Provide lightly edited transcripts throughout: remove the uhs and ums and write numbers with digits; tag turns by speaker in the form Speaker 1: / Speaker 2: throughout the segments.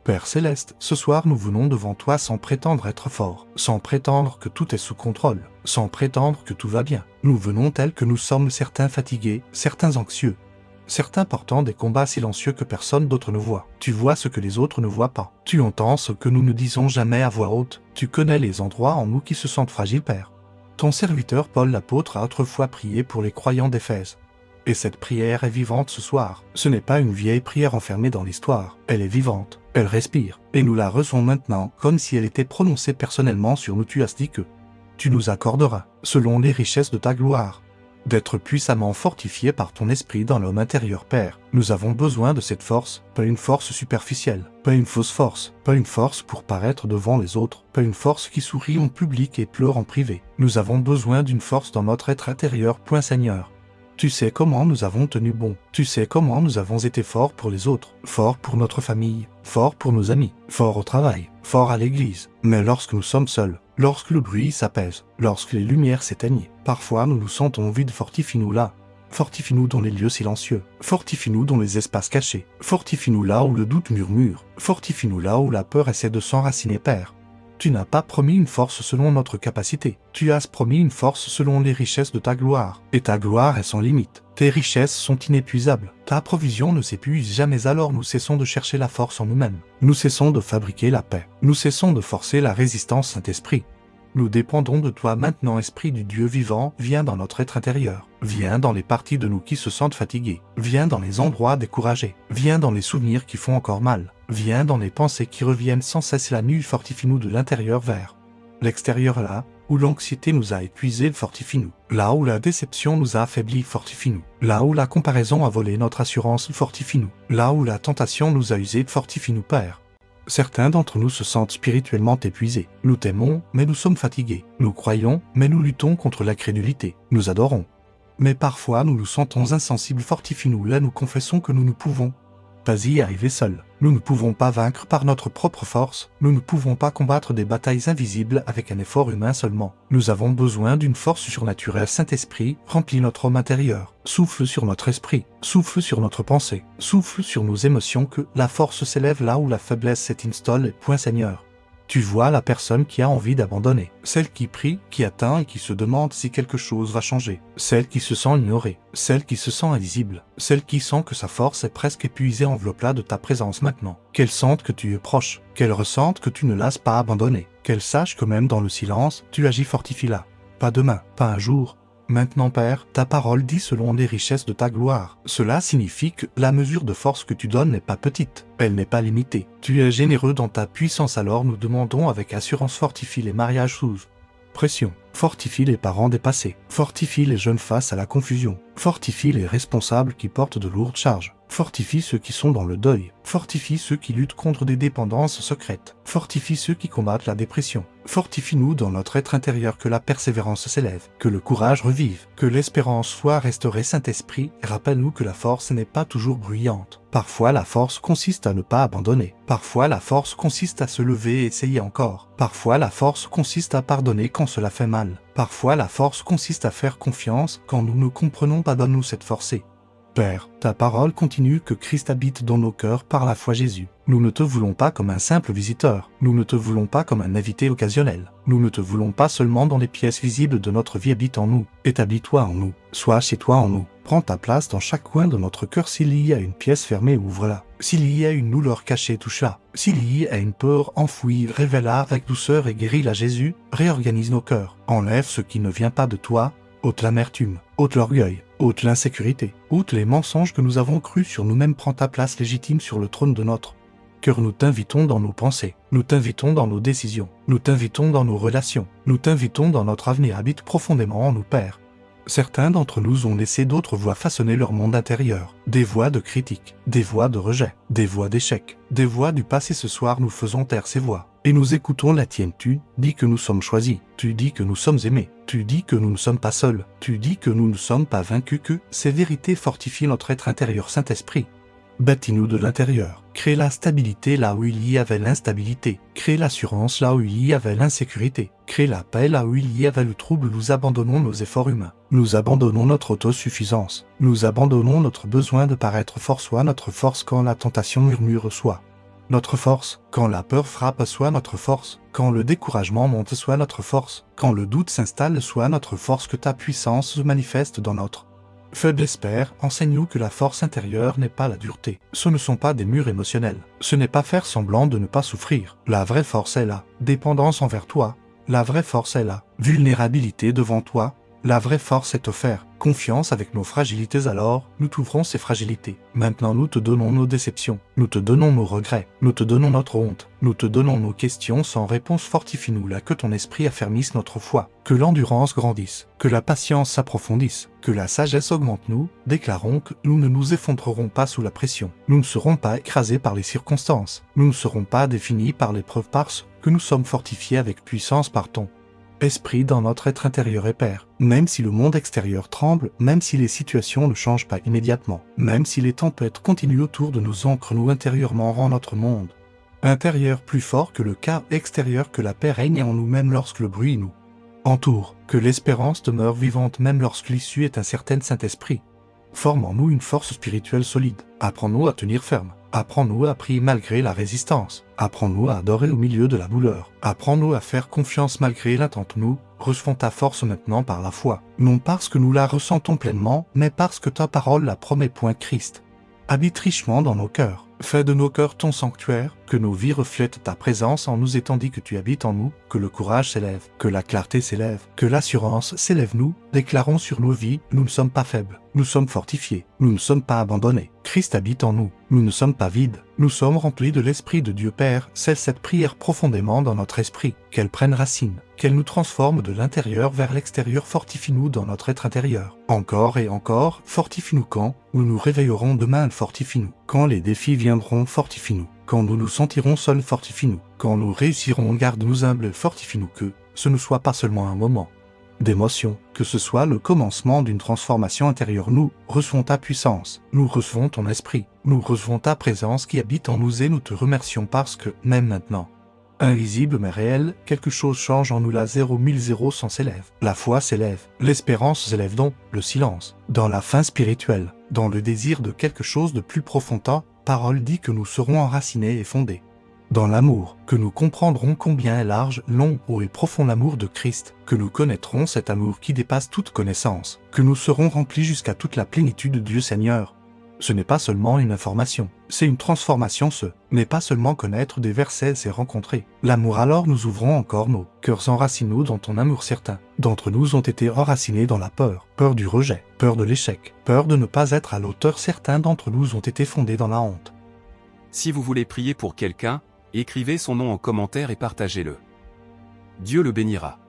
Speaker 1: Père Céleste, ce soir nous venons devant toi sans prétendre être forts, sans prétendre que tout est sous contrôle, sans prétendre que tout va bien. Nous venons tels que nous sommes, certains fatigués, certains anxieux, certains portant des combats silencieux que personne d'autre ne voit. Tu vois ce que les autres ne voient pas. Tu entends ce que nous ne disons jamais à voix haute. Tu connais les endroits en nous qui se sentent fragiles, Père. Ton serviteur Paul l'apôtre a autrefois prié pour les croyants d'Éphèse. Et cette prière est vivante ce soir. Ce n'est pas une vieille prière enfermée dans l'histoire. Elle est vivante. Elle respire. Et nous la recevons maintenant comme si elle était prononcée personnellement sur nous. Tu as dit que tu nous accorderas, selon les richesses de ta gloire, d'être puissamment fortifiés par ton esprit dans l'homme intérieur, Père. Nous avons besoin de cette force, pas une force superficielle, pas une fausse force, pas une force pour paraître devant les autres, pas une force qui sourit en public et pleure en privé. Nous avons besoin d'une force dans notre être intérieur, point Seigneur. Tu sais comment nous avons tenu bon, tu sais comment nous avons été forts pour les autres, forts pour notre famille, forts pour nos amis, forts au travail, forts à l'église. Mais lorsque nous sommes seuls, lorsque le bruit s'apaise, lorsque les lumières s'éteignent, parfois nous nous sentons vides. Fortifie-nous là. Fortifie-nous dans les lieux silencieux. Fortifie-nous dans les espaces cachés. Fortifie-nous là où le doute murmure. Fortifie-nous là où la peur essaie de s'enraciner, Père. Tu n'as pas promis une force selon notre capacité. Tu as promis une force selon les richesses de ta gloire. Et ta gloire est sans limite. Tes richesses sont inépuisables. Ta provision ne s'épuise jamais, alors nous cessons de chercher la force en nous-mêmes. Nous cessons de fabriquer la paix. Nous cessons de forcer la résistance, Saint-Esprit. Nous dépendons de toi maintenant, Esprit du Dieu vivant. Viens dans notre être intérieur. Viens dans les parties de nous qui se sentent fatiguées. Viens dans les endroits découragés. Viens dans les souvenirs qui font encore mal. Viens dans les pensées qui reviennent sans cesse la nuit. Fortifie-nous de l'intérieur vers l'extérieur, là où l'anxiété nous a épuisés. Fortifie-nous. Là où la déception nous a affaiblis. Fortifie-nous. Là où la comparaison a volé notre assurance. Fortifie-nous. Là où la tentation nous a usés. Fortifie-nous, Père. Certains d'entre nous se sentent spirituellement épuisés. Nous t'aimons, mais nous sommes fatigués. Nous croyons, mais nous luttons contre l'incrédulité. Nous adorons, mais parfois nous nous sentons insensibles. Fortifie-nous. Là nous confessons que nous ne pouvons pas y arriver seuls. Nous ne pouvons pas vaincre par notre propre force. Nous ne pouvons pas combattre des batailles invisibles avec un effort humain seulement. Nous avons besoin d'une force surnaturelle. Saint-Esprit, remplis notre homme intérieur. Souffle sur notre esprit. Souffle sur notre pensée. Souffle sur nos émotions, que la force s'élève là où la faiblesse s'installe. Point Seigneur. Tu vois la personne qui a envie d'abandonner, celle qui prie, qui atteint et qui se demande si quelque chose va changer, celle qui se sent ignorée, celle qui se sent invisible, celle qui sent que sa force est presque épuisée. Enveloppe-la de ta présence maintenant. Qu'elle sente que tu es proche, qu'elle ressente que tu ne l'as pas abandonnée, qu'elle sache que même dans le silence, tu agis. Fortifie-la. Pas demain, pas un jour. Maintenant, Père, ta parole dit selon les richesses de ta gloire. Cela signifie que la mesure de force que tu donnes n'est pas petite, elle n'est pas limitée. Tu es généreux dans ta puissance, alors nous demandons avec assurance. Fortifie les mariages sous pression. Fortifie les parents dépassés. Fortifie les jeunes face à la confusion. Fortifie les responsables qui portent de lourdes charges. Fortifie ceux qui sont dans le deuil. Fortifie ceux qui luttent contre des dépendances secrètes. Fortifie ceux qui combattent la dépression. Fortifie-nous dans notre être intérieur, que la persévérance s'élève, que le courage revive, que l'espérance soit restaurée. Saint-Esprit, rappelle-nous que la force n'est pas toujours bruyante. Parfois la force consiste à ne pas abandonner. Parfois la force consiste à se lever et essayer encore. Parfois la force consiste à pardonner quand cela fait mal. Parfois la force consiste à faire confiance quand nous ne comprenons pas. Donne-nous cette force. Père, ta parole continue que Christ habite dans nos cœurs par la foi. Jésus, nous ne te voulons pas comme un simple visiteur. Nous ne te voulons pas comme un invité occasionnel. Nous ne te voulons pas seulement dans les pièces visibles de notre vie. Habite en nous. Établis-toi en nous. Sois chez toi en nous. Prends ta place dans chaque coin de notre cœur. S'il y a une pièce fermée, ouvre-la. S'il y a une douleur cachée, touche-la. S'il y a une peur enfouie, révèle-la avec douceur et guéris-la. Jésus, réorganise nos cœurs. Enlève ce qui ne vient pas de toi. Ôte l'amertume, ôte l'orgueil, ôte l'insécurité, ôte les mensonges que nous avons crus sur nous-mêmes. Prends ta place légitime sur le trône de notre cœur. Nous t'invitons dans nos pensées, nous t'invitons dans nos décisions, nous t'invitons dans nos relations, nous t'invitons dans notre avenir. Habite profondément en nous, Père. Certains d'entre nous ont laissé d'autres voix façonner leur monde intérieur. Des voix de critique, des voix de rejet, des voix d'échec, des voix du passé. Ce soir nous faisons taire ces voix, et nous écoutons la tienne. Tu dis que nous sommes choisis, tu dis que nous sommes aimés, tu dis que nous ne sommes pas seuls, tu dis que nous ne sommes pas vaincus, que ces vérités fortifient notre être intérieur. Saint-Esprit, bâtis-nous de l'intérieur. Crée la stabilité là où il y avait l'instabilité. Crée l'assurance là où il y avait l'insécurité. Crée la paix là où il y avait le trouble. Nous abandonnons nos efforts humains. Nous abandonnons notre autosuffisance. Nous abandonnons notre besoin de paraître fort. Sois notre force quand la tentation murmure. Sois notre force. Quand la peur frappe, soit notre force. Quand le découragement monte, soit notre force. Quand le doute s'installe, soit notre force. Que ta puissance se manifeste dans notre faiblesse, Père. Enseigne-nous que la force intérieure n'est pas la dureté. Ce ne sont pas des murs émotionnels. Ce n'est pas faire semblant de ne pas souffrir. La vraie force est là. Dépendance envers toi. La vraie force est là. Vulnérabilité devant toi. La vraie force est offerte. Confiance avec nos fragilités, alors nous t'ouvrons ces fragilités. Maintenant nous te donnons nos déceptions, nous te donnons nos regrets, nous te donnons notre honte, nous te donnons nos questions sans réponse. Fortifie-nous là, que ton esprit affermisse notre foi, que l'endurance grandisse, que la patience s'approfondisse, que la sagesse augmente. Nous déclarons que nous ne nous effondrerons pas sous la pression, nous ne serons pas écrasés par les circonstances, nous ne serons pas définis par l'épreuve, parce que nous sommes fortifiés avec puissance par ton Esprit dans notre être intérieur et Père. Même si le monde extérieur tremble, même si les situations ne changent pas immédiatement, même si les tempêtes continuent autour de nous, ancre-nous intérieurement, rend notre monde intérieur plus fort que le cas extérieur, que la paix règne en nous même lorsque le bruit nous entoure, que l'espérance demeure vivante même lorsque l'issue est incertaine. Saint-Esprit, forme en nous une force spirituelle solide. Apprends-nous à tenir ferme. Apprends-nous à prier malgré la résistance. Apprends-nous à adorer au milieu de la douleur. Apprends-nous à faire confiance malgré l'attente. Nous recevons ta force maintenant par la foi. Non parce que nous la ressentons pleinement, mais parce que ta parole la promet. Christ habite richement dans nos cœurs. Fais de nos cœurs ton sanctuaire, que nos vies reflètent ta présence en nous, et tandis que tu habites en nous, que le courage s'élève, que la clarté s'élève, que l'assurance s'élève. Nous déclarons sur nos vies, nous ne sommes pas faibles, nous sommes fortifiés, nous ne sommes pas abandonnés. Christ habite en nous, nous ne sommes pas vides, nous sommes remplis de l'Esprit de Dieu. Père, scelle cette prière profondément dans notre esprit, qu'elle prenne racine, qu'elle nous transforme de l'intérieur vers l'extérieur. Fortifie-nous dans notre être intérieur. Encore et encore, fortifie-nous quand nous nous réveillerons demain. Fortifie-nous quand les défis viendront. Fortifie-nous quand nous nous sentirons seuls. Fortifie-nous quand nous réussirons. Garde-nous humbles. Fortifie-nous que ce ne soit pas seulement un moment d'émotion, que ce soit le commencement d'une transformation intérieure. Nous recevons ta puissance, nous recevons ton esprit, nous recevons ta présence qui habite en nous, et nous te remercions parce que, même maintenant, invisible mais réel, quelque chose change en nous. La 0 s'élève, la foi s'élève, l'espérance s'élève dans le silence, dans la faim spirituelle, dans le désir de quelque chose de plus profond. Ta parole dit que nous serons enracinés et fondés dans l'amour, que nous comprendrons combien est large, long, haut et profond l'amour de Christ, que nous connaîtrons cet amour qui dépasse toute connaissance, que nous serons remplis jusqu'à toute la plénitude de Dieu. Seigneur, ce n'est pas seulement une information, c'est une transformation. Ce n'est pas seulement connaître des versets, c'est rencontrer l'amour. Alors nous ouvrons encore nos cœurs. Enracine-nous dans ton amour. Certains d'entre nous ont été enracinés dans la peur, peur du rejet, peur de l'échec, peur de ne pas être à l'auteur. Certains d'entre nous ont été fondés dans la honte.
Speaker 2: Si vous voulez prier pour quelqu'un, écrivez son nom en commentaire et partagez-le. Dieu le bénira.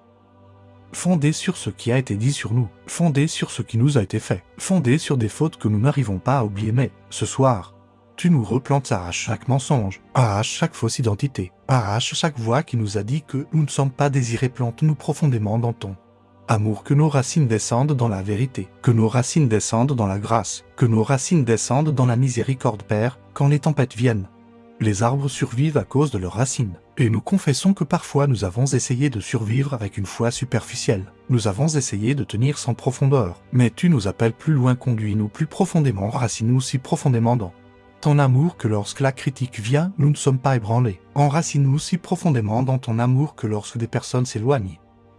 Speaker 1: Fondé sur ce qui a été dit sur nous, fondé sur ce qui nous a été fait, fondé sur des fautes que nous n'arrivons pas à oublier. Mais, ce soir, tu nous replantes. Arrache chaque mensonge, arrache chaque fausse identité, arrache chaque voix qui nous a dit que nous ne sommes pas désirés. Plante-nous profondément dans ton amour, que nos racines descendent dans la vérité, que nos racines descendent dans la grâce, que nos racines descendent dans la miséricorde. Père, quand les tempêtes viennent, les arbres survivent à cause de leurs racines. Et nous confessons que parfois nous avons essayé de survivre avec une foi superficielle. Nous avons essayé de tenir sans profondeur. Mais tu nous appelles plus loin. Conduis-nous plus profondément. Enracine-nous si profondément dans ton amour que lorsque la critique vient, nous ne sommes pas ébranlés. Enracine-nous si profondément dans ton amour que lorsque des personnes s'éloignent,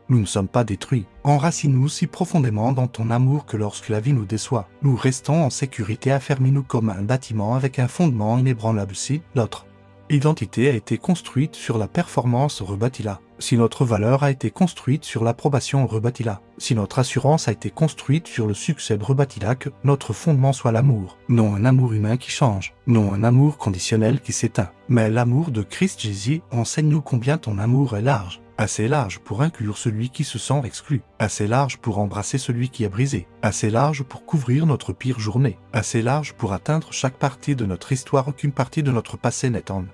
Speaker 1: nous ne sommes pas détruits. Enracine-nous si profondément dans ton amour que lorsque la vie nous déçoit, nous restons en sécurité. Affermis-nous comme un bâtiment avec un fondement inébranlable. Si notre identité a été construite sur la performance, rebâtis-la. Si notre valeur a été construite sur l'approbation, rebâtis-la. Si notre assurance a été construite sur le succès, rebâtis-la. Que notre fondement soit l'amour. Non un amour humain qui change, non un amour conditionnel qui s'éteint, mais l'amour de Christ Jésus. Enseigne-nous combien ton amour est large. Assez large pour inclure celui qui se sent exclu, assez large pour embrasser celui qui est brisé, assez large pour couvrir notre pire journée, assez large pour atteindre chaque partie de notre histoire. Aucune partie de notre passé n'est en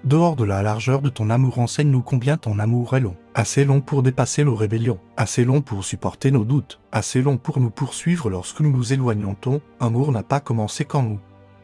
Speaker 1: dehors de la largeur de ton amour. Enseigne-nous combien ton amour est long, assez long pour dépasser nos rébellions, assez long pour supporter nos doutes, assez long pour nous poursuivre lorsque nous nous éloignons. Ton amour n'a pas commencé quand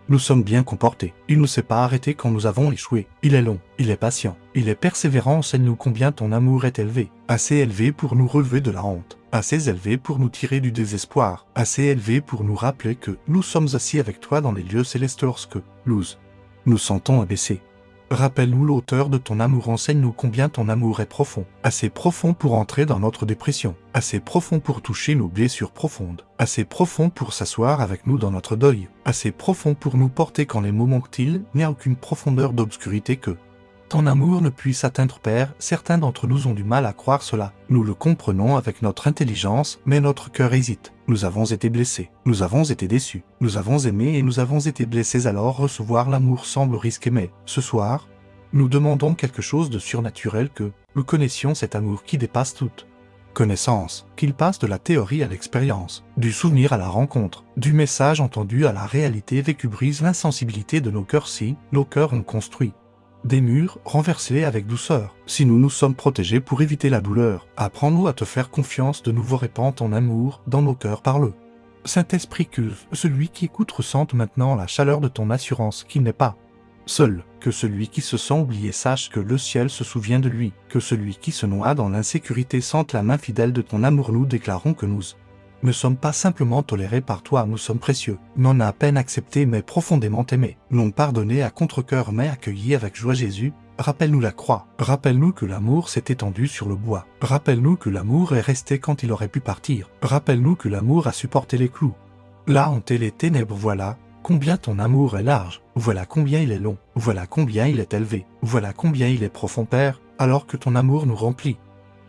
Speaker 1: nous sommes bien comportés. Il ne s'est pas arrêté quand nous avons échoué. Il est long, il est patient, il est persévérant. Enseigne-nous combien ton amour est élevé. Assez élevé pour nous relever de la honte. Assez élevé pour nous tirer du désespoir. Assez élevé pour nous rappeler que nous sommes assis avec toi dans les lieux célestes lorsque nous sentons abaissés. Rappelle-nous l'auteur de ton amour, enseigne-nous combien ton amour est profond, assez profond pour entrer dans notre dépression, assez profond pour toucher nos blessures profondes, assez profond pour s'asseoir avec nous dans notre deuil, assez profond pour nous porter quand les mots manquent-ils, n'y a aucune profondeur d'obscurité que ton amour ne puisse atteindre, Père. Certains d'entre nous ont du mal à croire cela. Nous le comprenons avec notre intelligence, mais notre cœur hésite. Nous avons été blessés, nous avons été déçus, nous avons aimé et nous avons été blessés, alors recevoir l'amour semble risqué, mais ce soir, nous demandons quelque chose de surnaturel, que nous connaissions cet amour qui dépasse toute connaissance, qu'il passe de la théorie à l'expérience, du souvenir à la rencontre, du message entendu à la réalité vécue, brise l'insensibilité de nos cœurs si nos cœurs ont construit des murs, renversés avec douceur. Si nous nous sommes protégés pour éviter la douleur, apprends-nous à te faire confiance, de nouveau répand ton amour dans nos cœurs par le Saint-Esprit, que celui qui écoute ressente maintenant la chaleur de ton assurance qu'il n'est pas seul, que celui qui se sent oublié sache que le ciel se souvient de lui, que celui qui se noie dans l'insécurité sente la main fidèle de ton amour. Nous déclarons que nous ne sommes pas simplement tolérés par toi, nous sommes précieux, non à peine acceptés mais profondément aimés, non pardonnés à contre-cœur mais accueillis avec joie. Jésus, rappelle-nous la croix, rappelle-nous que l'amour s'est étendu sur le bois, rappelle-nous que l'amour est resté quand il aurait pu partir, rappelle-nous que l'amour a supporté les clous, l'a hanté les ténèbres. Voilà combien ton amour est large, voilà combien il est long, voilà combien il est élevé, voilà combien il est profond, Père, alors que ton amour nous remplit.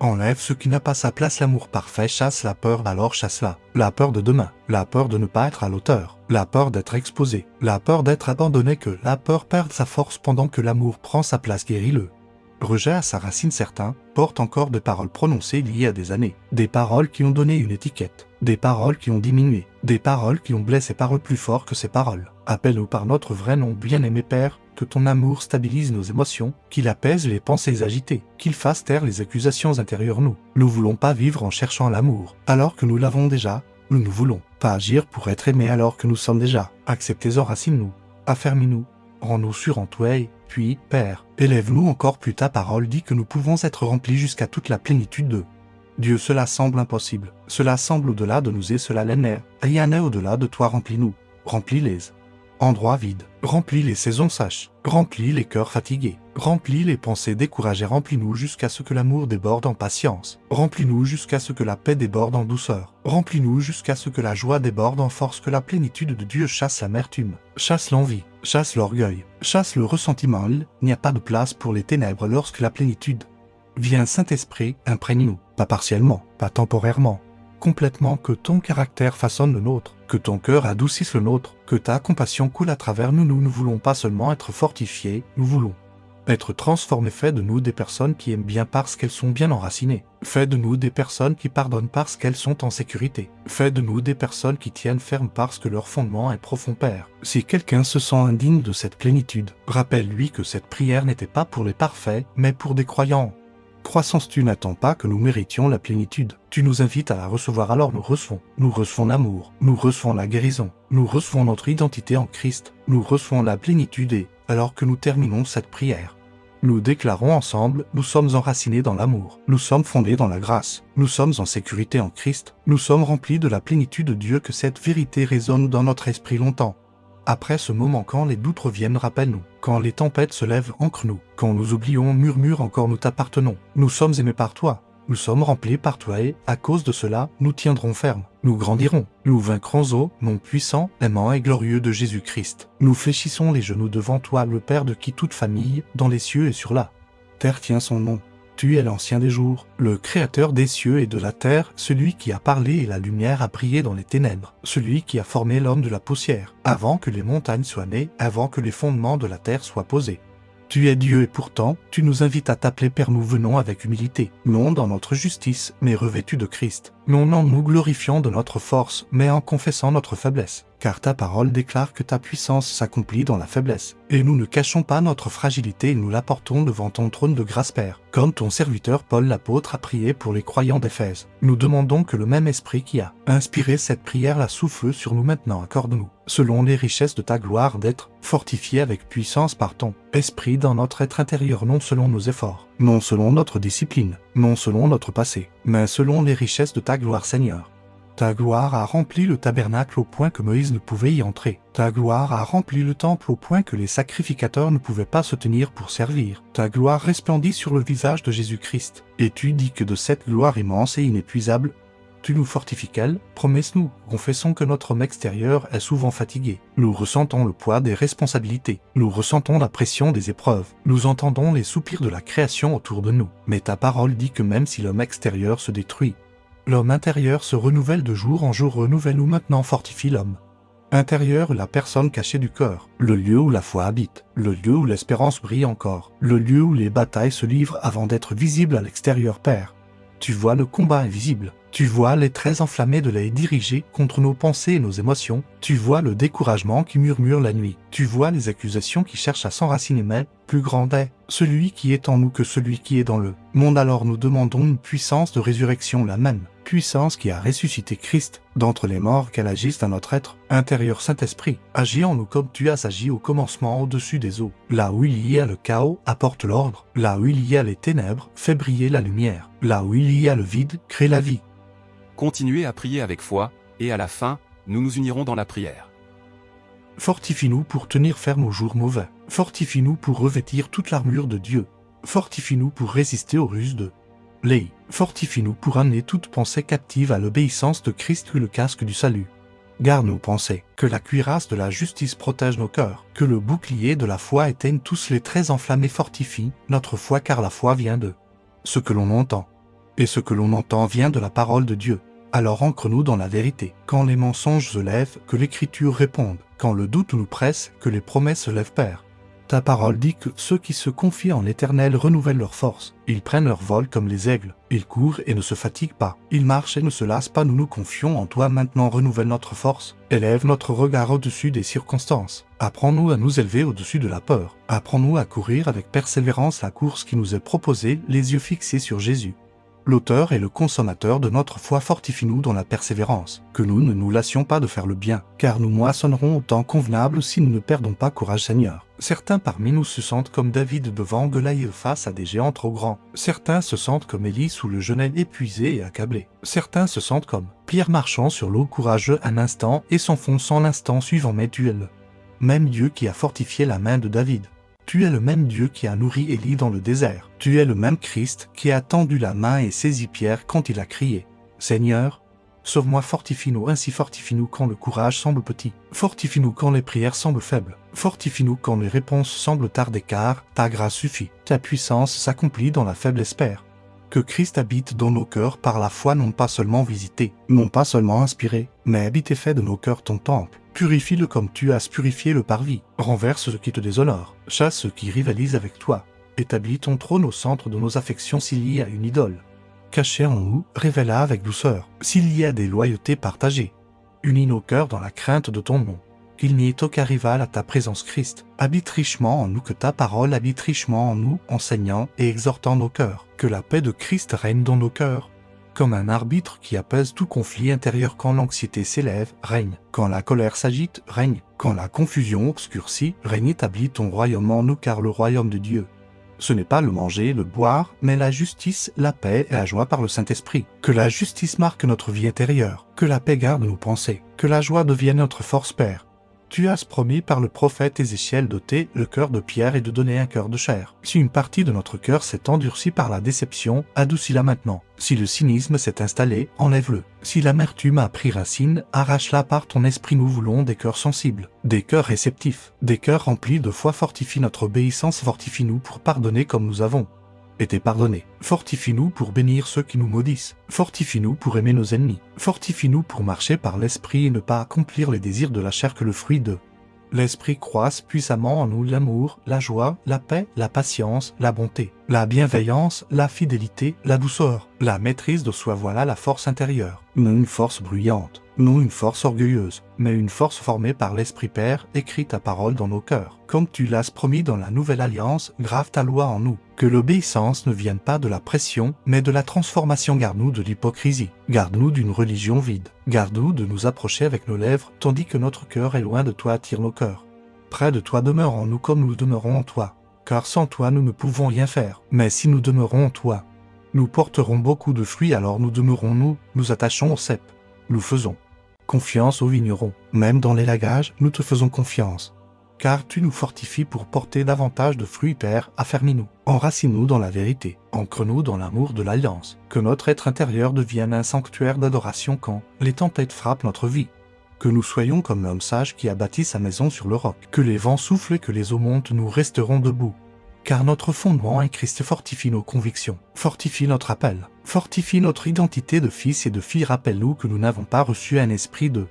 Speaker 1: Enlève ce qui n'a pas sa place, l'amour parfait chasse la peur, alors chasse-la. La peur de demain, la peur de ne pas être à l'auteur, la peur d'être exposé, la peur d'être abandonné, que la peur perde sa force pendant que l'amour prend sa place. Guéris-le. Rejet à sa racine. Certains portent encore des paroles prononcées il y a des années, des paroles qui ont donné une étiquette, des paroles qui ont diminué, des paroles qui ont blessé, paroles plus fort que ces paroles. Appelle-nous par notre vrai nom, bien-aimé Père, que ton amour stabilise nos émotions, qu'il apaise les pensées agitées, qu'il fasse taire les accusations intérieures. Nous ne voulons pas vivre en cherchant l'amour, alors que nous l'avons déjà. Nous ne voulons pas agir pour être aimés alors que nous sommes déjà acceptés. Enracine-nous, affermis-nous, rends-nous sûrs en toi et, puis, Père, élève-nous encore plus. Ta parole dit que nous pouvons être remplis jusqu'à toute la plénitude de Dieu. Cela semble impossible, cela semble au-delà de nous et cela l'est. Rien n'est au-delà de toi. Remplis-nous, remplis les endroits vides, remplis les saisons sèches, remplis les cœurs fatigués, remplis les pensées découragées, remplis-nous jusqu'à ce que l'amour déborde en patience, remplis-nous jusqu'à ce que la paix déborde en douceur, remplis-nous jusqu'à ce que la joie déborde en force, que la plénitude de Dieu chasse l'amertume, chasse l'envie, chasse l'orgueil, chasse le ressentiment. Il n'y a pas de place pour les ténèbres lorsque la plénitude vient. Saint-Esprit, imprègne-nous, pas partiellement, pas temporairement, complètement, que ton caractère façonne le nôtre, que ton cœur adoucisse le nôtre, que ta compassion coule à travers nous. Nous ne voulons pas seulement être fortifiés, nous voulons être transformés. Fais de nous des personnes qui aiment bien parce qu'elles sont bien enracinées. Fais de nous des personnes qui pardonnent parce qu'elles sont en sécurité. Fais de nous des personnes qui tiennent ferme parce que leur fondement est profond. Père, si quelqu'un se sent indigne de cette plénitude, rappelle-lui que cette prière n'était pas pour les parfaits, mais pour des croyants. Croissance, tu n'attends pas que nous méritions la plénitude, tu nous invites à la recevoir, alors nous recevons l'amour, nous recevons la guérison, nous recevons notre identité en Christ, nous recevons la plénitude et, alors que nous terminons cette prière, nous déclarons ensemble, nous sommes enracinés dans l'amour, nous sommes fondés dans la grâce, nous sommes en sécurité en Christ, nous sommes remplis de la plénitude de Dieu, que cette vérité résonne dans notre esprit longtemps. Après ce moment, quand les doutes reviennent, rappelle-nous, quand les tempêtes se lèvent, ancre-nous, quand nous oublions, murmure encore, nous t'appartenons, nous sommes aimés par toi, nous sommes remplis par toi et, à cause de cela, nous tiendrons ferme, nous grandirons, nous vaincrons au nom puissant, aimant et glorieux de Jésus-Christ. Nous fléchissons les genoux devant toi, le Père de qui toute famille, dans les cieux et sur la terre tient son nom. Tu es l'ancien des jours, le créateur des cieux et de la terre, celui qui a parlé et la lumière a brillé dans les ténèbres, celui qui a formé l'homme de la poussière, avant que les montagnes soient nées, avant que les fondements de la terre soient posés. Tu es Dieu et pourtant, tu nous invites à t'appeler Père. Nous venons avec humilité, non dans notre justice, mais revêtus de Christ, non en nous glorifiant de notre force, mais en confessant notre faiblesse. Car ta parole déclare que ta puissance s'accomplit dans la faiblesse. Et nous ne cachons pas notre fragilité et nous la portons devant ton trône de grâce, Père. Comme ton serviteur Paul l'apôtre a prié pour les croyants d'Éphèse, nous demandons que le même esprit qui a inspiré cette prière la souffle sur nous maintenant. Accorde-nous, selon les richesses de ta gloire, d'être fortifiés avec puissance par ton esprit dans notre être intérieur, non selon nos efforts, non selon notre discipline, non selon notre passé, mais selon les richesses de ta gloire, Seigneur. Ta gloire a rempli le tabernacle au point que Moïse ne pouvait y entrer. Ta gloire a rempli le temple au point que les sacrificateurs ne pouvaient pas se tenir pour servir. Ta gloire resplendit sur le visage de Jésus-Christ. Et tu dis que de cette gloire immense et inépuisable, tu nous fortifies qu'elle, promesse-nous, confessons que notre homme extérieur est souvent fatigué. Nous ressentons le poids des responsabilités. Nous ressentons la pression des épreuves. Nous entendons les soupirs de la création autour de nous. Mais ta parole dit que même si l'homme extérieur se détruit, l'homme intérieur se renouvelle de jour en jour, renouvelle ou maintenant fortifie l'homme. Intérieur, la personne cachée du cœur, le lieu où la foi habite, le lieu où l'espérance brille encore, le lieu où les batailles se livrent avant d'être visibles à l'extérieur, Père. Tu vois le combat invisible, tu vois les traits enflammés de les diriger contre nos pensées et nos émotions, tu vois le découragement qui murmure la nuit, tu vois les accusations qui cherchent à s'enraciner, mais plus grand est celui qui est en nous que celui qui est dans le monde. Alors nous demandons une puissance de résurrection, la même puissance qui a ressuscité Christ d'entre les morts, qu'elle agisse dans notre être intérieur. Saint-Esprit, agis en nous comme tu as agi au commencement au-dessus des eaux. Là où il y a le chaos, apporte l'ordre. Là où il y a les ténèbres, fais briller la lumière. Là où il y a le vide, crée la vie.
Speaker 2: Continuez à prier avec foi, et à la fin, nous nous unirons dans la prière.
Speaker 1: Fortifie-nous pour tenir ferme aux jours mauvais. Fortifie-nous pour revêtir toute l'armure de Dieu. Fortifie-nous pour résister aux ruses de Léhi. Fortifie-nous pour amener toute pensée captive à l'obéissance de Christ, le casque du salut. Garde nos pensées, que la cuirasse de la justice protège nos cœurs, que le bouclier de la foi éteigne tous les traits enflammés, fortifie notre foi, car la foi vient de ce que l'on entend. Et ce que l'on entend vient de la parole de Dieu. Alors ancre-nous dans la vérité. Quand les mensonges se lèvent, que l'écriture réponde. Quand le doute nous presse, que les promesses se lèvent, Père. Ta parole dit que ceux qui se confient en l'Éternel renouvellent leur force. Ils prennent leur vol comme les aigles. Ils courent et ne se fatiguent pas. Ils marchent et ne se lassent pas. Nous nous confions en toi maintenant. Renouvelle notre force. Élève notre regard au-dessus des circonstances. Apprends-nous à nous élever au-dessus de la peur. Apprends-nous à courir avec persévérance la course qui nous est proposée, les yeux fixés sur Jésus. L'auteur et le consommateur de notre foi, fortifie-nous dans la persévérance, que nous ne nous lassions pas de faire le bien, car nous moissonnerons au temps convenable si nous ne perdons pas courage, Seigneur. Certains parmi nous se sentent comme David devant Goliath face à des géants trop grands. Certains se sentent comme Élie sous le jeûne, épuisé et accablé. Certains se sentent comme Pierre marchant sur l'eau, courageux un instant et s'enfonçant l'instant suivant. Mais tu es le même Dieu qui a fortifié la main de David. Tu es le même Dieu qui a nourri Élie dans le désert. Tu es le même Christ qui a tendu la main et saisi Pierre quand il a crié « Seigneur, sauve-moi ». Fortifie-nous ainsi, fortifie-nous quand le courage semble petit. Fortifie-nous quand les prières semblent faibles. Fortifie-nous quand les réponses semblent tarder, car ta grâce suffit. Ta puissance s'accomplit dans la faiblesse, Père. Que Christ habite dans nos cœurs par la foi, non pas seulement visité, non pas seulement inspiré, mais habite et fait de nos cœurs ton temple. Purifie-le comme tu as purifié le parvis. Renverse ce qui te déshonore. Chasse ceux qui rivalisent avec toi. Établis ton trône au centre de nos affections s'il y a une idole. Cachée en nous, révèle-la avec douceur. S'il y a des loyautés partagées, unis nos cœurs dans la crainte de ton nom. Qu'il n'y ait aucun rival à ta présence, Christ. Habite richement en nous, que ta parole habite richement en nous, enseignant et exhortant nos cœurs. Que la paix de Christ règne dans nos cœurs. Comme un arbitre qui apaise tout conflit intérieur. Quand l'anxiété s'élève, règne. Quand la colère s'agite, règne. Quand la confusion obscurcit, règne. Établis ton royaume en nous, car le royaume de Dieu, ce n'est pas le manger, le boire, mais la justice, la paix et la joie par le Saint-Esprit. Que la justice marque notre vie intérieure. Que la paix garde nos pensées. Que la joie devienne notre force, Père. Tu as promis par le prophète Ézéchiel d'ôter le cœur de pierre et de donner un cœur de chair. Si une partie de notre cœur s'est endurcie par la déception, adoucis-la maintenant. Si le cynisme s'est installé, enlève-le. Si l'amertume a pris racine, arrache-la par ton esprit. Nous voulons des cœurs sensibles, des cœurs réceptifs, des cœurs remplis de foi. Fortifie notre obéissance, fortifie-nous pour pardonner comme nous avons été pardonnés. Fortifie-nous pour bénir ceux qui nous maudissent. Fortifie-nous pour aimer nos ennemis. Fortifie-nous pour marcher par l'esprit et ne pas accomplir les désirs de la chair. Que le fruit de l'esprit croisse puissamment en nous: l'amour, la joie, la paix, la patience, la bonté, la bienveillance, la fidélité, la douceur, la maîtrise de soi. Voilà la force intérieure. Non une force bruyante, non une force orgueilleuse, mais une force formée par l'Esprit. Père, écris ta parole dans nos cœurs. Comme tu l'as promis dans la nouvelle alliance, grave ta loi en nous. Que l'obéissance ne vienne pas de la pression, mais de la transformation. Garde-nous de l'hypocrisie. Garde-nous d'une religion vide. Garde-nous de nous approcher avec nos lèvres, tandis que notre cœur est loin de toi. Attire nos cœurs près de toi. Demeure en nous comme nous demeurons en toi. Car sans toi nous ne pouvons rien faire. Mais si nous demeurons en toi, nous porterons beaucoup de fruits. Alors nous demeurons, nous attachons au cep nous faisons confiance aux vignerons. Même dans l'élagage, nous te faisons confiance. Car tu nous fortifies pour porter davantage de fruits, Père, affermis-nous. Enracine-nous dans la vérité. Ancre-nous dans l'amour de l'alliance. Que notre être intérieur devienne un sanctuaire d'adoration quand les tempêtes frappent notre vie. Que nous soyons comme l'homme sage qui a bâti sa maison sur le roc. Que les vents soufflent et que les eaux montent, nous resterons debout. Car notre fondement est Christ. Fortifie nos convictions. Fortifie notre appel. Fortifie notre identité de fils et de filles. Rappelle-nous que nous n'avons pas reçu un esprit de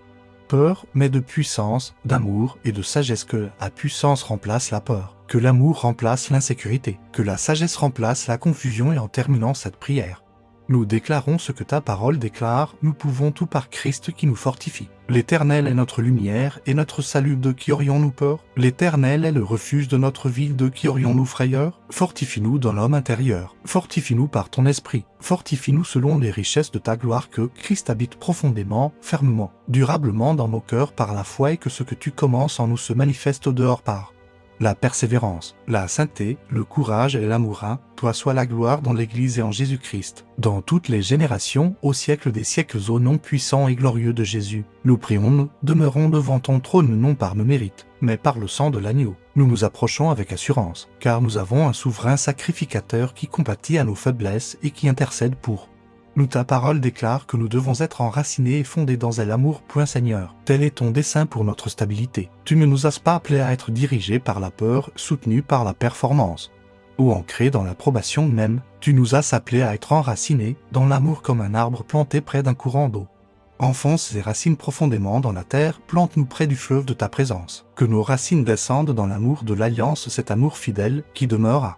Speaker 1: peur, mais de puissance, d'amour et de sagesse. Que la puissance remplace la peur, que l'amour remplace l'insécurité, que la sagesse remplace la confusion. Et en terminant cette prière, nous déclarons ce que ta parole déclare, nous pouvons tout par Christ qui nous fortifie. L'Éternel est notre lumière et notre salut. De qui aurions-nous peur? L'Éternel est le refuge de notre vie. De qui aurions-nous frayeur? Fortifie-nous dans l'homme intérieur. Fortifie-nous par ton esprit. Fortifie-nous selon les richesses de ta gloire. Que Christ habite profondément, fermement, durablement dans nos cœurs par la foi et que ce que tu commences en nous se manifeste au dehors par la persévérance, la sainteté, le courage et l'amour. Toi soit la gloire dans l'Église et en Jésus-Christ, dans toutes les générations, au siècle des siècles. Au nom puissant et glorieux de Jésus, nous prions, nous demeurons devant ton trône non par nos mérites, mais par le sang de l'agneau. Nous nous approchons avec assurance, car nous avons un souverain sacrificateur qui compatit à nos faiblesses et qui intercède pour nous. Ta parole déclare que nous devons être enracinés et fondés dans l'amour. Seigneur, tel est ton dessein pour notre stabilité. Tu ne nous as pas appelés à être dirigés par la peur, soutenus par la performance, ou ancrés dans l'approbation même. Tu nous as appelés à être enracinés dans l'amour comme un arbre planté près d'un courant d'eau. Enfonce ses racines profondément dans la terre, plante-nous près du fleuve de ta présence. Que nos racines descendent dans l'amour de l'alliance, cet amour fidèle qui demeure à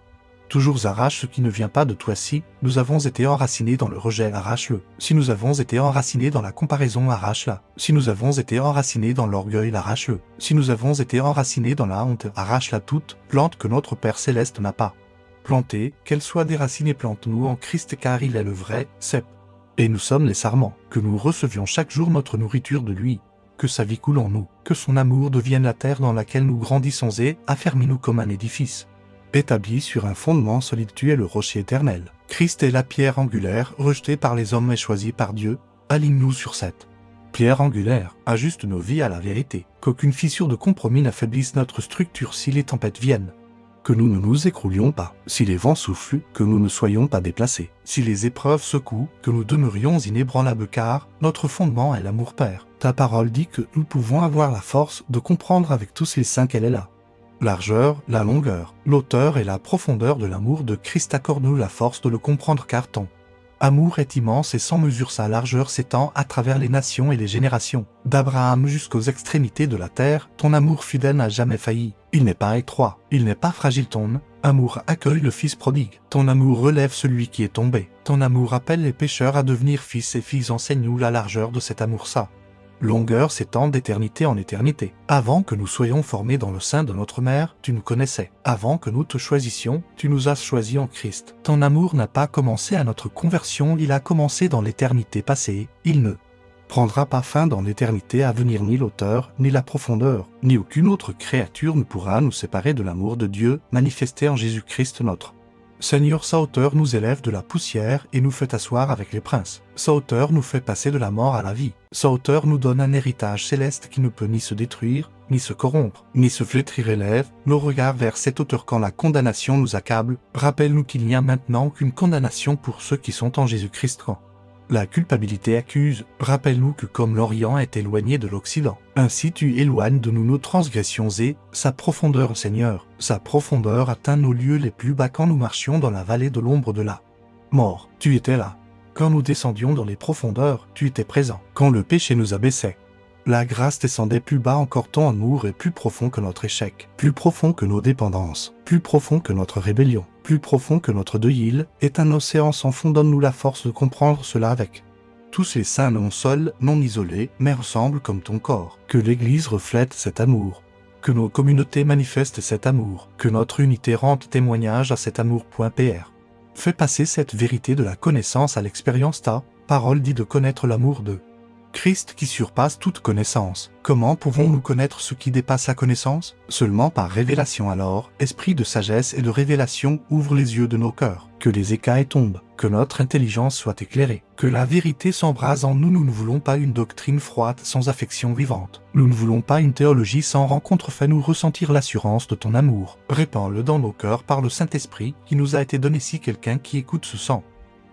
Speaker 1: toujours. Arrache ce qui ne vient pas de toi. Si nous avons été enracinés dans le rejet, arrache-le. Si nous avons été enracinés dans la comparaison, arrache-la. Si nous avons été enracinés dans l'orgueil, arrache-le. Si nous avons été enracinés dans la honte, arrache-la toute. Plante que notre Père Céleste n'a pas plantée, qu'elle soit déracinée. Plante-nous en Christ car il est le vrai cep. Et nous sommes les sarments. Que nous recevions chaque jour notre nourriture de lui. Que sa vie coule en nous. Que son amour devienne la terre dans laquelle nous grandissons et affermis-nous comme un édifice établi sur un fondement solide. Tu es le rocher éternel. Christ est la pierre angulaire, rejetée par les hommes et choisie par Dieu. Aligne-nous sur cette pierre angulaire. Ajuste nos vies à la vérité. Qu'aucune fissure de compromis n'affaiblisse notre structure si les tempêtes viennent. Que nous ne nous écroulions pas. Si les vents soufflent, que nous ne soyons pas déplacés. Si les épreuves secouent, que nous demeurions inébranlables car notre fondement est l'amour Père. Ta parole dit que nous pouvons avoir la force de comprendre avec tous les saints qu'elle est là. Largeur, la longueur, l'auteur et la profondeur de l'amour de Christ. Accorde-nous la force de le comprendre car ton amour est immense et sans mesure. Sa largeur s'étend à travers les nations et les générations. D'Abraham jusqu'aux extrémités de la terre, ton amour fidèle n'a jamais failli. Il n'est pas étroit, il n'est pas fragile. Ton amour accueille le Fils prodigue. Ton amour relève celui qui est tombé. Ton amour appelle les pécheurs à devenir fils et filles. Enseigne-nous la largeur de cet amour. Sa longueur s'étend d'éternité en éternité. Avant que nous soyons formés dans le sein de notre mère, tu nous connaissais. Avant que nous te choisissions, tu nous as choisis en Christ. Ton amour n'a pas commencé à notre conversion, il a commencé dans l'éternité passée. Il ne prendra pas fin dans l'éternité à venir. Ni l'auteur, ni la profondeur, ni aucune autre créature ne pourra nous séparer de l'amour de Dieu manifesté en Jésus-Christ notre Seigneur. Sa hauteur nous élève de la poussière et nous fait asseoir avec les princes. Sa hauteur nous fait passer de la mort à la vie. Sa hauteur nous donne un héritage céleste qui ne peut ni se détruire, ni se corrompre, ni se flétrir. Élève nos regards vers cette hauteur quand la condamnation nous accable. Rappelle-nous qu'il n'y a maintenant aucune condamnation pour ceux qui sont en Jésus-Christ quand la culpabilité accuse. Rappelle-nous que comme l'Orient est éloigné de l'Occident, ainsi tu éloignes de nous nos transgressions et sa profondeur, Seigneur. Sa profondeur atteint nos lieux les plus bas quand nous marchions dans la vallée de l'ombre de la mort. Tu étais là. Quand nous descendions dans les profondeurs, tu étais présent. Quand le péché nous abaissait, la grâce descendait plus bas encore. Ton amour est plus profond que notre échec, plus profond que nos dépendances, plus profond que notre rébellion, plus profond que notre deuil. Il est un océan sans fond. Donne-nous la force de comprendre cela avec tous les saints non seuls, non isolés, mais ensemble comme ton corps. Que l'Église reflète cet amour. Que nos communautés manifestent cet amour. Que notre unité rende témoignage à cet amour. Pr. Fais passer cette vérité de la connaissance à l'expérience. Ta parole dit de connaître l'amour de Christ qui surpasse toute connaissance. Comment pouvons-nous connaître ce qui dépasse la connaissance? Seulement par révélation alors, esprit de sagesse et de révélation ouvre les yeux de nos cœurs. Que les écailles tombent, que notre intelligence soit éclairée, que la vérité s'embrase en nous. Nous ne voulons pas une doctrine froide sans affection vivante. Nous ne voulons pas une théologie sans rencontre. Fais-nous ressentir l'assurance de ton amour. Répands-le dans nos cœurs par le Saint-Esprit qui nous a été donné. Si quelqu'un qui écoute se sent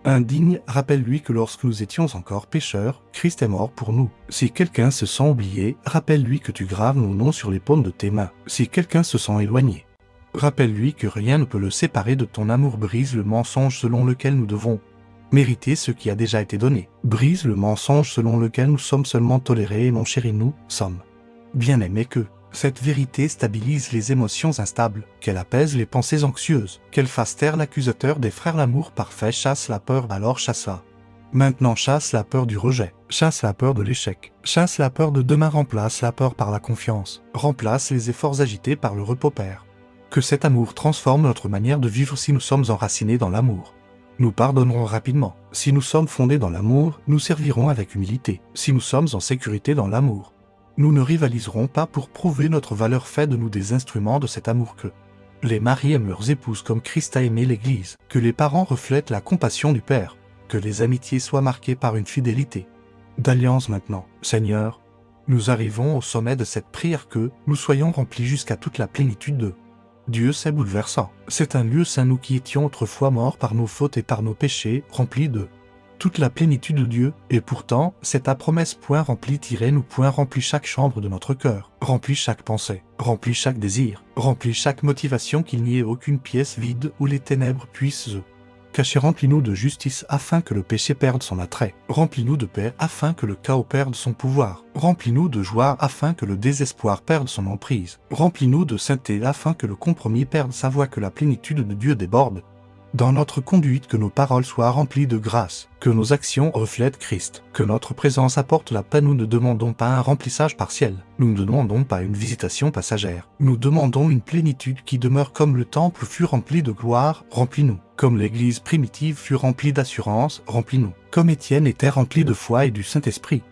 Speaker 1: indigne, rappelle-lui que lorsque nous étions encore pécheurs, Christ est mort pour nous. Si quelqu'un se sent oublié, rappelle-lui que tu graves nos noms sur les paumes de tes mains. Si quelqu'un se sent éloigné, rappelle-lui que rien ne peut le séparer de ton amour. Brise le mensonge selon lequel nous devons mériter ce qui a déjà été donné. Brise le mensonge selon lequel nous sommes seulement tolérés et non chéris. Nous sommes bien-aimés que cette vérité stabilise les émotions instables, qu'elle apaise les pensées anxieuses, qu'elle fasse taire l'accusateur des frères. L'amour parfait chasse la peur, alors chasse-la. Maintenant chasse la peur du rejet, chasse la peur de l'échec, chasse la peur de demain, remplace la peur par la confiance, remplace les efforts agités par le repos, Père. Que cet amour transforme notre manière de vivre. Si nous sommes enracinés dans l'amour, nous pardonnerons rapidement. Si nous sommes fondés dans l'amour, nous servirons avec humilité. Si nous sommes en sécurité dans l'amour, nous ne rivaliserons pas pour prouver notre valeur. Fait de nous des instruments de cet amour. Que les maris aiment leurs épouses comme Christ a aimé l'Église. Que les parents reflètent la compassion du Père. Que les amitiés soient marquées par une fidélité d'alliance. Maintenant, Seigneur, nous arrivons au sommet de cette prière. Que nous soyons remplis jusqu'à toute la plénitude de Dieu. C'est bouleversant. C'est un lieu saint, nous qui étions autrefois morts par nos fautes et par nos péchés, remplis de toute la plénitude de Dieu, et pourtant, c'est ta promesse. Point rempli nous point remplit chaque chambre de notre cœur, remplit chaque pensée, remplit chaque désir, remplit chaque motivation, qu'il n'y ait aucune pièce vide où les ténèbres puissent cacher. Remplis-nous de justice afin que le péché perde son attrait, remplis-nous de paix afin que le chaos perde son pouvoir, remplis-nous de joie afin que le désespoir perde son emprise, remplis-nous de sainteté afin que le compromis perde sa voix. Que la plénitude de Dieu déborde dans notre conduite, que nos paroles soient remplies de grâce, que nos actions reflètent Christ, que notre présence apporte la paix. Nous ne demandons pas un remplissage partiel, nous ne demandons pas une visitation passagère, nous demandons une plénitude qui demeure. Comme le temple fut rempli de gloire, remplis-nous. Comme l'Église primitive fut remplie d'assurance, remplis-nous. Comme Étienne était rempli de foi et du Saint-Esprit,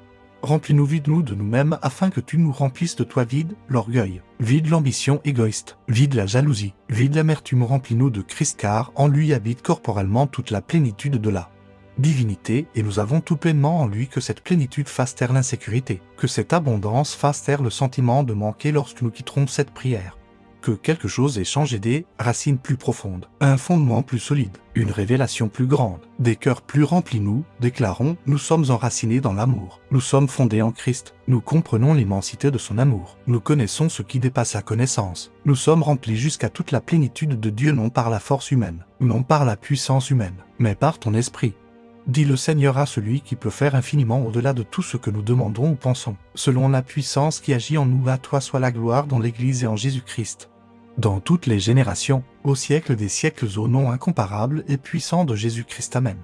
Speaker 1: remplis-nous. Vide-nous de nous-mêmes afin que tu nous remplisses de toi. Vide l'orgueil, vide l'ambition égoïste, vide la jalousie, vide l'amertume. Remplis-nous de Christ, car en lui habite corporellement toute la plénitude de la divinité, et nous avons tout pleinement en lui. Que cette plénitude fasse taire l'insécurité, que cette abondance fasse taire le sentiment de manquer lorsque nous quitterons cette prière. Que quelque chose ait changé, des racines plus profondes, un fondement plus solide, une révélation plus grande, des cœurs plus remplis. Nous déclarons, nous sommes enracinés dans l'amour, nous sommes fondés en Christ, nous comprenons l'immensité de son amour, nous connaissons ce qui dépasse la connaissance, nous sommes remplis jusqu'à toute la plénitude de Dieu, non par la force humaine, non par la puissance humaine, mais par ton esprit. Dis le Seigneur à celui qui peut faire infiniment au-delà de tout ce que nous demandons ou pensons, selon la puissance qui agit en nous. À toi soit la gloire dans l'Église et en Jésus-Christ, dans toutes les générations, au siècle des siècles, au nom incomparable et puissant de Jésus-Christ. Amen.